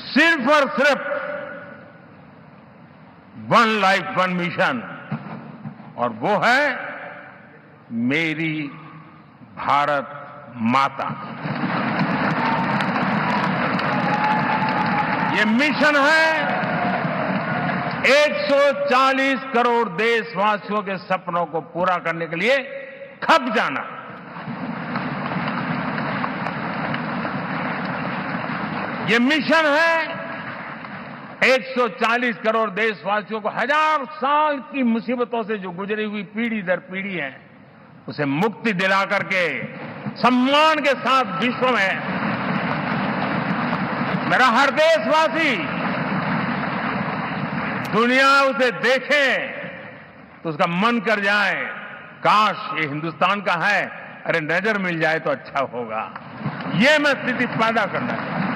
सिर्फ और सिर्फ वन लाइफ वन मिशन, और वो है मेरी भारत माता। ये मिशन है 140 करोड़ देशवासियों के सपनों को पूरा करने के लिए खप जाना। ये मिशन है 140 करोड़ देशवासियों को हजार साल की मुसीबतों से जो गुजरी हुई पीढ़ी दर पीढ़ी है उसे मुक्ति दिला करके सम्मान के साथ विश्व में मेरा हर देशवासी दुनिया उसे देखे तो उसका मन कर जाए काश ये हिंदुस्तान का है, अरे नजर मिल जाए तो अच्छा होगा। ये मैं स्थिति पैदा करना चाहता हूं।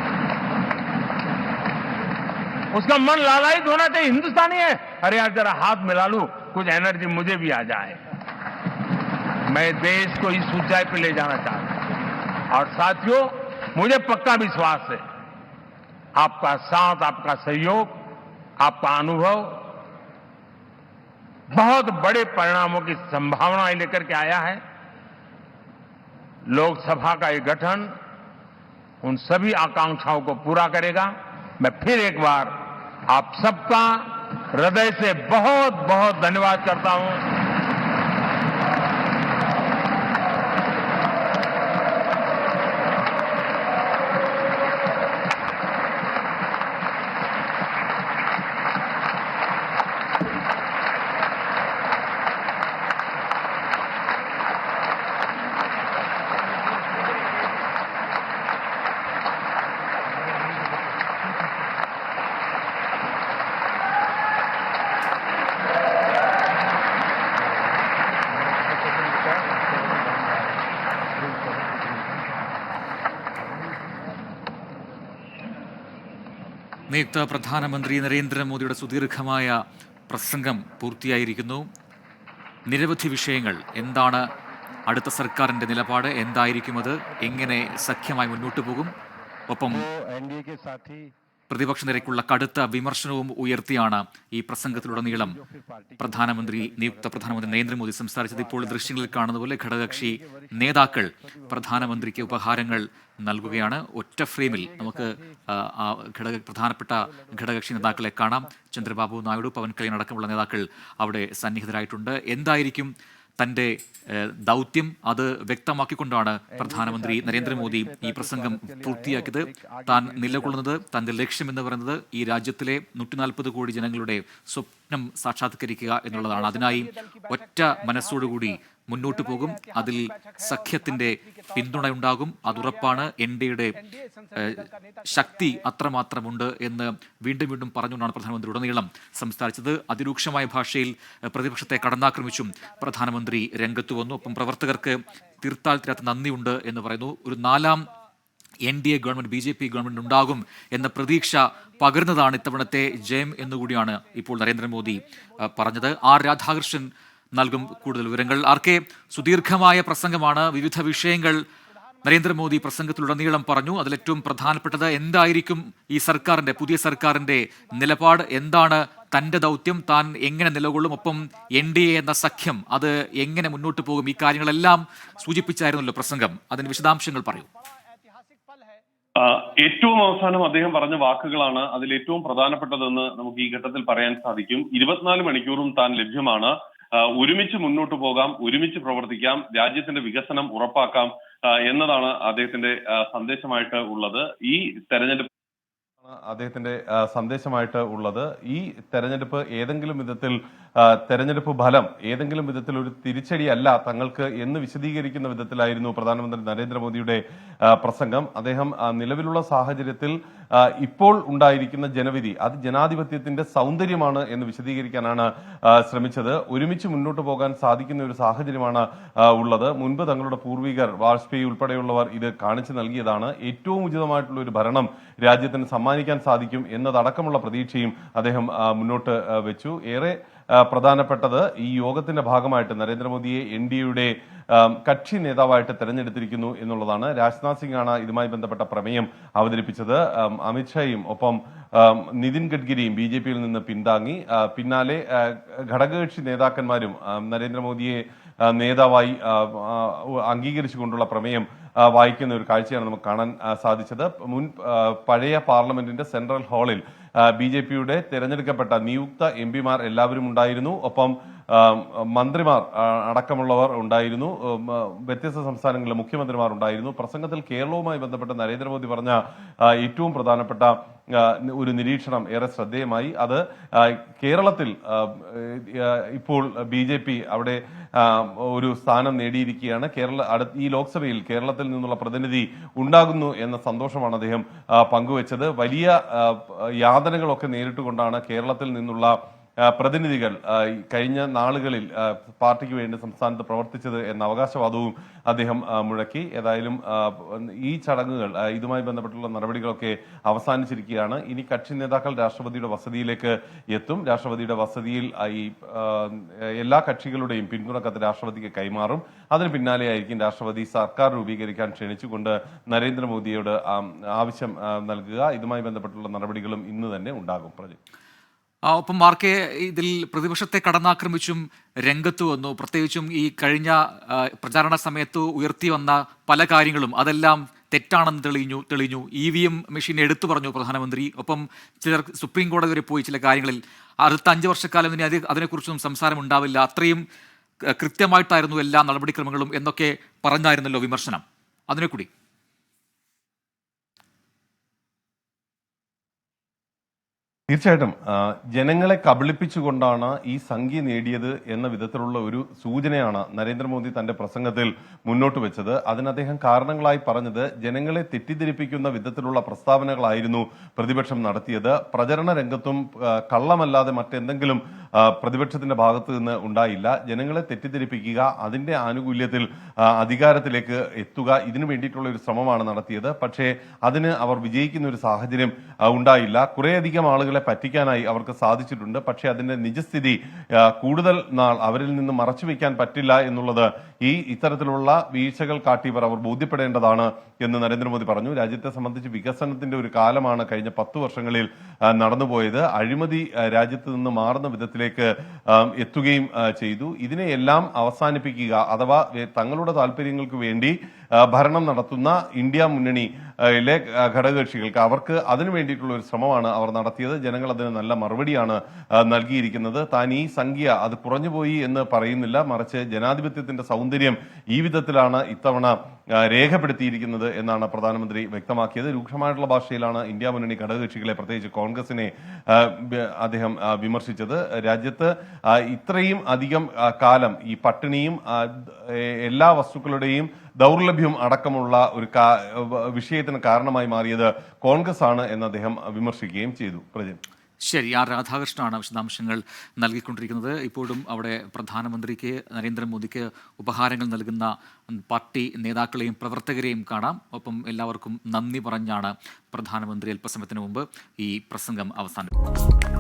उसका मन लालायित होना चाहिए, हिंदुस्तानी है, अरे यार जरा हाथ मिला लूं, कुछ एनर्जी मुझे भी आ जाए। मैं देश को इस ऊंचाई पर ले जाना चाहता हूं। और साथियों, मुझे पक्का विश्वास है आपका साथ, आपका सहयोग, आपका अनुभव बहुत बड़े परिणामों की संभावनाएं लेकर के आया है। लोकसभा का ये गठन उन सभी आकांक्षाओं को पूरा करेगा। मैं फिर एक बार आप सबका हृदय से बहुत बहुत धन्यवाद करता हूं। നിയുക്ത പ്രധാനമന്ത്രി നരേന്ദ്രമോദിയുടെ സുദീർഘമായ പ്രസംഗം പൂർത്തിയായിരിക്കുന്നു. നിരവധി വിഷയങ്ങൾ, എന്താണ് അടുത്ത സർക്കാരിൻ്റെ നിലപാട്, എന്തായിരിക്കും അത്, എങ്ങനെ സഖ്യമായി മുന്നോട്ട് പോകും, ഒപ്പം പ്രതിപക്ഷ നിരക്കുള്ള കടുത്ത വിമർശനവും ഉയർത്തിയാണ് ഈ പ്രസംഗത്തിലുടനീളം നിയുക്ത പ്രധാനമന്ത്രി നരേന്ദ്രമോദി സംസാരിച്ചത്. ഇപ്പോൾ ദൃശ്യങ്ങളിൽ കാണുന്ന പോലെ ഘടകകക്ഷി നേതാക്കൾ പ്രധാനമന്ത്രിക്ക് ഉപഹാരങ്ങൾ നൽകുകയാണ്. ഒറ്റ ഫ്രെയിമിൽ നമുക്ക് പ്രധാനപ്പെട്ട ഘടകകക്ഷി നേതാക്കളെ കാണാം. ചന്ദ്രബാബു നായിഡു, പവൻ കല്യാൺ അടക്കമുള്ള നേതാക്കൾ അവിടെ സന്നിഹിതരായിട്ടുണ്ട്. എന്തായിരിക്കും തൻ്റെ ദൗത്യം, അത് വ്യക്തമാക്കിക്കൊണ്ടാണ് പ്രധാനമന്ത്രി നരേന്ദ്രമോദി ഈ പ്രസംഗം പൂർത്തിയാക്കിയത്. താൻ നിലകൊള്ളുന്നത്, തൻ്റെ ലക്ഷ്യമെന്ന് പറയുന്നത് ഈ രാജ്യത്തിലെ 140 കോടി ജനങ്ങളുടെ സ്വപ്നം സാക്ഷാത്കരിക്കുക എന്നുള്ളതാണ്. അതിനായി ഒറ്റ മനസ്സോടുകൂടി മുന്നോട്ട് പോകും. അതിൽ സഖ്യത്തിൻ്റെ പിന്തുണയുണ്ടാകും, അതുറപ്പാണ്. എൻഡിയുടെ ശക്തി അത്രമാത്രമുണ്ട് എന്ന് വീണ്ടും വീണ്ടും പറഞ്ഞുകൊണ്ടാണ് പ്രധാനമന്ത്രി ഉടനീളം സംസാരിച്ചത്. അതിരൂക്ഷമായ ഭാഷയിൽ പ്രതിപക്ഷത്തെ കടന്നാക്രമിച്ചും പ്രധാനമന്ത്രി രംഗത്തു വന്നു. ഒപ്പം പ്രവർത്തകർക്ക് തീർത്താൽ തീരാത്ത നന്ദിയുണ്ട് എന്ന് പറയുന്നു. ഒരു 4ാം NDA ഗവൺമെന്റ്, BJP ഗവൺമെന്റ് ഉണ്ടാകും എന്ന പ്രതീക്ഷ പകരുന്നതാണ് ഇത്തവണത്തെ ജയം എന്നുകൂടിയാണ് ഇപ്പോൾ നരേന്ദ്രമോദി പറഞ്ഞത്. R രാധാകൃഷ്ണൻ നൽകും കൂടുതൽ വിവരങ്ങൾ. ആർക്കെ, സുദീർഘമായ പ്രസംഗമാണ്, വിവിധ വിഷയങ്ങൾ നരേന്ദ്രമോദി പ്രസംഗത്തിലുടനീളം പറഞ്ഞു. അതിലേറ്റവും പ്രധാനപ്പെട്ടത് എന്തായിരിക്കും ഈ സർക്കാരിൻ്റെ, പുതിയ സർക്കാരിൻ്റെ നിലപാട്, എന്താണ് തൻ്റെ ദൗത്യം, താൻ എങ്ങനെ നിലകൊള്ളും, ഒപ്പം NDA എന്ന സഖ്യം അത് എങ്ങനെ മുന്നോട്ട് പോകും, ഈ കാര്യങ്ങളെല്ലാം സൂചിപ്പിച്ചായിരുന്നല്ലോ പ്രസംഗം. അതിന് വിശദാംശങ്ങൾ പറയൂ. ഏറ്റവും അവസാനം അദ്ദേഹം പറഞ്ഞ വാക്കുകളാണ് അതിൽ ഏറ്റവും പ്രധാനപ്പെട്ടതെന്ന് നമുക്ക് ഈ ഘട്ടത്തിൽ പറയാൻ സാധിക്കും. 24 മണിക്കൂറും താൻ ലഭ്യമാണ്, ഒരുമിച്ച് മുന്നോട്ട് പോകാം, ഒരുമിച്ച് പ്രവർത്തിക്കാം, രാജ്യത്തിന്റെ വികസനം ഉറപ്പാക്കാം എന്നതാണ് അദ്ദേഹത്തിന്റെ സന്ദേശമായിട്ട് ഉള്ളത്. ഈ തെരഞ്ഞെടുപ്പ് ഏതെങ്കിലും വിധത്തിൽ തെരഞ്ഞെടുപ്പ് ഫലം ഏതെങ്കിലും വിധത്തിൽ ഒരു തിരിച്ചടിയല്ല തങ്ങൾക്ക് എന്ന് വിശദീകരിക്കുന്ന വിധത്തിലായിരുന്നു പ്രധാനമന്ത്രി നരേന്ദ്രമോദിയുടെ പ്രസംഗം. അദ്ദേഹം നിലവിലുള്ള സാഹചര്യത്തിൽ ഇപ്പോൾ ഉണ്ടായിരിക്കുന്ന ജനവിധി അത് ജനാധിപത്യത്തിന്റെ സൗന്ദര്യമാണ് എന്ന് വിശദീകരിക്കാനാണ് ശ്രമിച്ചത്. ഒരുമിച്ച് മുന്നോട്ട് പോകാൻ സാധിക്കുന്ന ഒരു സാഹചര്യമാണ് ഉള്ളത്. മുൻപ് തങ്ങളുടെ പൂർവികർ, വാജ്പേയി ഉൾപ്പെടെയുള്ളവർ ഇത് കാണിച്ചു നൽകിയതാണ്. ഏറ്റവും ഉചിതമായിട്ടുള്ള ഒരു ഭരണം രാജ്യത്തിന് സമ്മാനിക്കാൻ സാധിക്കും എന്നതടക്കമുള്ള പ്രതീക്ഷയും അദ്ദേഹം മുന്നോട്ട് വെച്ചു. ഏറെ പ്രധാനപ്പെട്ടത് ഈ യോഗത്തിന്റെ ഭാഗമായിട്ട് നരേന്ദ്രമോദിയെ NDAയുടെ കക്ഷി നേതാവായിട്ട് തെരഞ്ഞെടുത്തിരിക്കുന്നു എന്നുള്ളതാണ്. രാജ്നാഥ് സിംഗ് ആണ് ഇതുമായി ബന്ധപ്പെട്ട പ്രമേയം അവതരിപ്പിച്ചത്. അമിത്ഷായും ഒപ്പം നിതിൻ ഗഡ്കരിയും BJPയിൽ നിന്ന് പിന്താങ്ങി. പിന്നാലെ ഘടകകക്ഷി നേതാക്കന്മാരും നരേന്ദ്രമോദിയെ നേതാവായി അംഗീകരിച്ചുകൊണ്ടുള്ള പ്രമേയം വായിക്കുന്ന ഒരു കാഴ്ചയാണ് നമുക്ക് കാണാൻ സാധിച്ചത്. പഴയ പാർലമെന്റിന്റെ സെൻട്രൽ ഹാളിൽ BJPയുടെ തെരഞ്ഞെടുക്കപ്പെട്ട നിയുക്ത MPമാർ എല്ലാവരും ഉണ്ടായിരുന്നു. ഒപ്പം മന്ത്രിമാർ അടക്കമുള്ളവർ ഉണ്ടായിരുന്നു. വ്യത്യസ്ത സംസ്ഥാനങ്ങളിലെ മുഖ്യമന്ത്രിമാർ ഉണ്ടായിരുന്നു. പ്രസംഗത്തിൽ കേരളവുമായി ബന്ധപ്പെട്ട് നരേന്ദ്രമോദി പറഞ്ഞ ഏറ്റവും പ്രധാനപ്പെട്ട ഒരു നിരീക്ഷണം ഏറെ ശ്രദ്ധേയമായി. അത് കേരളത്തിൽ ഇപ്പോൾ BJP അവിടെ ഒരു സ്ഥാനം നേടിയിരിക്കുകയാണ്. ഈ ലോക്സഭയിൽ കേരളത്തിൽ നിന്നുള്ള പ്രതിനിധി ഉണ്ടാകുന്നു എന്ന സന്തോഷമാണ് അദ്ദേഹം പങ്കുവച്ചത്. വലിയ യാതനകളൊക്കെ നേരിട്ടുകൊണ്ടാണ് കേരളത്തിൽ നിന്നുള്ള പ്രതിനിധികൾ കഴിഞ്ഞ നാളുകളിൽ പാർട്ടിക്ക് വേണ്ടി സംസ്ഥാനത്ത് പ്രവർത്തിച്ചത് എന്ന അവകാശവാദവും അദ്ദേഹം മുഴക്കി. ഏതായാലും ഈ ചടങ്ങുകൾ ഇതുമായി ബന്ധപ്പെട്ടുള്ള നടപടികളൊക്കെ അവസാനിച്ചിരിക്കുകയാണ്. ഇനി കക്ഷി നേതാക്കൾ രാഷ്ട്രപതിയുടെ വസതിയിലേക്ക് എത്തും. രാഷ്ട്രപതിയുടെ വസതിയിൽ ഈ എല്ലാ കക്ഷികളുടെയും പിന്തുണ കത്ത് രാഷ്ട്രപതിക്ക് കൈമാറും. അതിന് പിന്നാലെയായിരിക്കും രാഷ്ട്രപതി സർക്കാർ രൂപീകരിക്കാൻ ക്ഷണിച്ചുകൊണ്ട് നരേന്ദ്രമോദിയോട് ആവശ്യം നൽകുക. ഇതുമായി ബന്ധപ്പെട്ടുള്ള നടപടികളും ഇന്ന് തന്നെ ഉണ്ടാകും. ഒപ്പം മാർക്കെ ഇതിൽ പ്രതിപക്ഷത്തെ കടന്നാക്രമിച്ചും രംഗത്ത് വന്നു. പ്രത്യേകിച്ചും ഈ കഴിഞ്ഞ പ്രചാരണ സമയത്ത് ഉയർത്തി വന്ന പല കാര്യങ്ങളും അതെല്ലാം തെറ്റാണെന്ന് തെളിഞ്ഞു. EVM മെഷീൻ എടുത്തു പറഞ്ഞു പ്രധാനമന്ത്രി. ഒപ്പം ചിലർ സുപ്രീം കോടതി വരെ പോയി ചില കാര്യങ്ങളിൽ. അടുത്ത 5 വർഷക്കാലം ഇനി അതിനെക്കുറിച്ചൊന്നും സംസാരം ഉണ്ടാവില്ല, അത്രയും കൃത്യമായിട്ടായിരുന്നു എല്ലാ നടപടിക്രമങ്ങളും എന്നൊക്കെ പറഞ്ഞായിരുന്നല്ലോ വിമർശനം. അതിനെ കൂടി തീർച്ചയായിട്ടും ജനങ്ങളെ കബളിപ്പിച്ചുകൊണ്ടാണ് ഈ സംഖ്യ നേടിയത് എന്ന വിധത്തിലുള്ള ഒരു സൂചനയാണ് നരേന്ദ്രമോദി തന്റെ പ്രസംഗത്തിൽ മുന്നോട്ട് വെച്ചത്. അതിന് അദ്ദേഹം കാരണങ്ങളായി പറഞ്ഞത് ജനങ്ങളെ തെറ്റിദ്ധരിപ്പിക്കുന്ന വിധത്തിലുള്ള പ്രസ്താവനകളായിരുന്നു പ്രതിപക്ഷം നടത്തിയത്. പ്രചരണ രംഗത്തും കള്ളമല്ലാതെ മറ്റെന്തെങ്കിലും പ്രതിപക്ഷത്തിന്റെ ഭാഗത്ത് നിന്ന് ഉണ്ടായില്ല. ജനങ്ങളെ തെറ്റിദ്ധരിപ്പിക്കുക, അതിന്റെ ആനുകൂല്യത്തിൽ അധികാരത്തിലേക്ക് എത്തുക, ഇതിനു വേണ്ടിയിട്ടുള്ള ഒരു ശ്രമമാണ് നടത്തിയത്. പക്ഷേ അതിന് അവർ വിജയിക്കുന്ന ഒരു സാഹചര്യം ഉണ്ടായില്ല. കുറേയധികം ആളുകളെ പറ്റിക്കാനായി അവർക്ക് സാധിച്ചിട്ടുണ്ട്. പക്ഷേ അതിന്റെ നിജസ്ഥിതി കൂടുതൽ നാൾ അവരിൽ നിന്ന് മറച്ചു വയ്ക്കാൻ പറ്റില്ല എന്നുള്ളത് ഇത്തരത്തിലുള്ള വീഴ്ചകൾ കാട്ടിയവർ അവർ ബോധ്യപ്പെടേണ്ടതാണ് എന്ന് നരേന്ദ്രമോദി പറഞ്ഞു. രാജ്യത്തെ സംബന്ധിച്ച് വികസനത്തിന്റെ ഒരു കാലമാണ് കഴിഞ്ഞ 10 വർഷങ്ങളിൽ നടന്നുപോയത്. അഴിമതി രാജ്യത്ത് നിന്ന് മാറുന്ന വിധത്തിലേക്ക് എത്തുകയും ചെയ്തു. ഇതിനെയെല്ലാം അവസാനിപ്പിക്കുക, അഥവാ തങ്ങളുടെ താല്പര്യങ്ങൾക്ക് വേണ്ടി ഭരണം നടത്തുന്ന ഇന്ത്യ മുന്നണിയിലെ ഘടകകക്ഷികൾക്ക് അവർക്ക് അതിനു വേണ്ടിയിട്ടുള്ള ഒരു ശ്രമമാണ് അവർ നടത്തിയത്. ജനങ്ങൾ അതിന് നല്ല മറുപടിയാണ് നൽകിയിരിക്കുന്നത്. താൻ ഈ സംഖ്യ അത് കുറഞ്ഞുപോയി എന്ന് പറയുന്നില്ല, മറിച്ച് ജനാധിപത്യത്തിന്റെ സൗന്ദര്യം ഈ വിധത്തിലാണ് ഇത്തവണ രേഖപ്പെടുത്തിയിരിക്കുന്നത് എന്നാണ് പ്രധാനമന്ത്രി വ്യക്തമാക്കിയത്. രൂക്ഷമായിട്ടുള്ള ഭാഷയിലാണ് ഇന്ത്യ മുന്നണി ഘടകകക്ഷികളെ, പ്രത്യേകിച്ച് കോൺഗ്രസിനെ അദ്ദേഹം വിമർശിച്ചത്. രാജ്യത്ത് ഇത്രയും അധികം കാലം ഈ പട്ടിണിയും എല്ലാ വസ്തുക്കളുടെയും ദൗർലഭ്യം അടക്കമുള്ള ഒരു വിഷയത്തിന് കാരണമായി മാറിയത് കോൺഗ്രസ് ആണ് എന്ന് അദ്ദേഹം വിമർശിക്കുകയും ചെയ്തു. പ്രജിൻ, ശരി, രാധാകൃഷ്ണനാണ് വിശദാംശങ്ങൾ നൽകിക്കൊണ്ടിരിക്കുന്നത്. ഇപ്പോഴും അവിടെ പ്രധാനമന്ത്രിക്ക് നരേന്ദ്രമോദിക്ക് ഉപഹാരങ്ങൾ നൽകുന്ന പാർട്ടി നേതാക്കളെയും പ്രവർത്തകരെയും കാണാം. ഒപ്പം എല്ലാവർക്കും നന്ദി പറഞ്ഞാണ് പ്രധാനമന്ത്രി അല്പസമയത്തിന് മുമ്പ് ഈ പ്രസംഗം അവസാനിപ്പിച്ചത്.